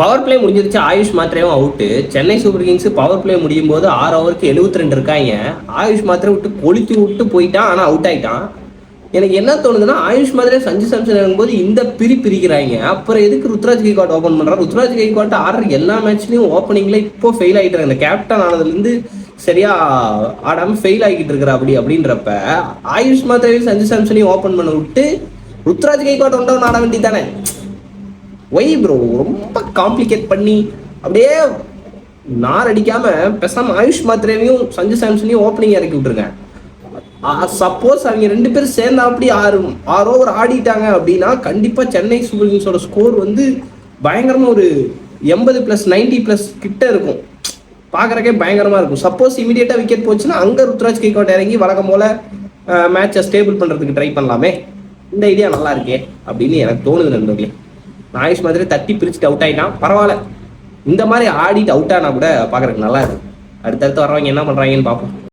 Power play முடிஞ்சிருச்சு. ஆயுஷ் மாத்திரையும் out. Chennai super Kings power play முடியும் போது 6 ஓவருக்கு 72 இருக்காங்க. ஆயுஷ் மாத்திரை விட்டு கொளுத்தி விட்டு போயிட்டான், ஆனா அவுட் ஆயிட்டான். எனக்கு என்ன தோணுதுன்னா, ஆயுஷ் மாதிரியே சஞ்சு சாம்சன் இருக்கும்போது இந்த பிரிக்கிறாங்க. அப்புறம் எதுக்கு ருத்ராஜ் கைக்வாட் ஓப்பன் பண்றாரு? ருத்ராஜ் கைக்வாட் ஆடுற எல்லா மேட்ச்லயும் ஓப்பனிங்ல இப்போ ஃபெயில் ஆகிட்டு இருக்காங்க. கேப்டன் ஆனதுல இருந்து சரியா ஆடாம ஃபெயில் ஆகிட்டு இருக்கிற அப்படின்றப்ப ஆயுஷ் மாத்திரையும் சஞ்சு சாம்சனையும் ஓப்பன் பண்ண விட்டு ருத்ராஜ் கைக்வாட் ஒன்றவன் ஆட வேண்டியதானே? ஒய் ப்ரோ ரொம்ப காம்ப்ளிகேட் பண்ணி அப்படியே நார் அடிக்காம பேசாம ஆயுஷ் மாத்திரையும் சஞ்சு சாம்சனையும் ஓப்பனிங் இறக்கி விட்டுருங்க. சப்போஸ் அவங்க 2 பேரும் சேர்ந்தா அப்படி 6 ஓவர் ஆடிட்டாங்க அப்படின்னா கண்டிப்பா சென்னை சூப்பர் கிங்ஸோட ஸ்கோர் வந்து பயங்கரமா ஒரு 80+90+ கிட்ட இருக்கும். பாக்குறக்கே பயங்கரமா இருக்கும். சப்போஸ் இமீடியட்டா விக்கெட் போச்சுன்னா அங்க ருத்ராஜ் கைக்வாட் இறங்கி வழக்கம் போல மேட்சை ஸ்டேபிள் பண்றதுக்கு ட்ரை பண்ணலாமே. இந்த ஐடியா நல்லா இருக்கே அப்படின்னு எனக்கு தோணுது நண்பர்களே. ஆயுஷ் மாதிரி தட்டி பிரிச்சுட்டு அவுட் ஆயிட்டான், பரவாயில்ல. இந்த மாதிரி ஆடிட்டு அவுட் ஆனா கூட பாக்குறதுக்கு நல்லா இருக்கு. அடுத்தடுத்து வர்றவங்க என்ன பண்றாங்கன்னு பார்ப்போம்.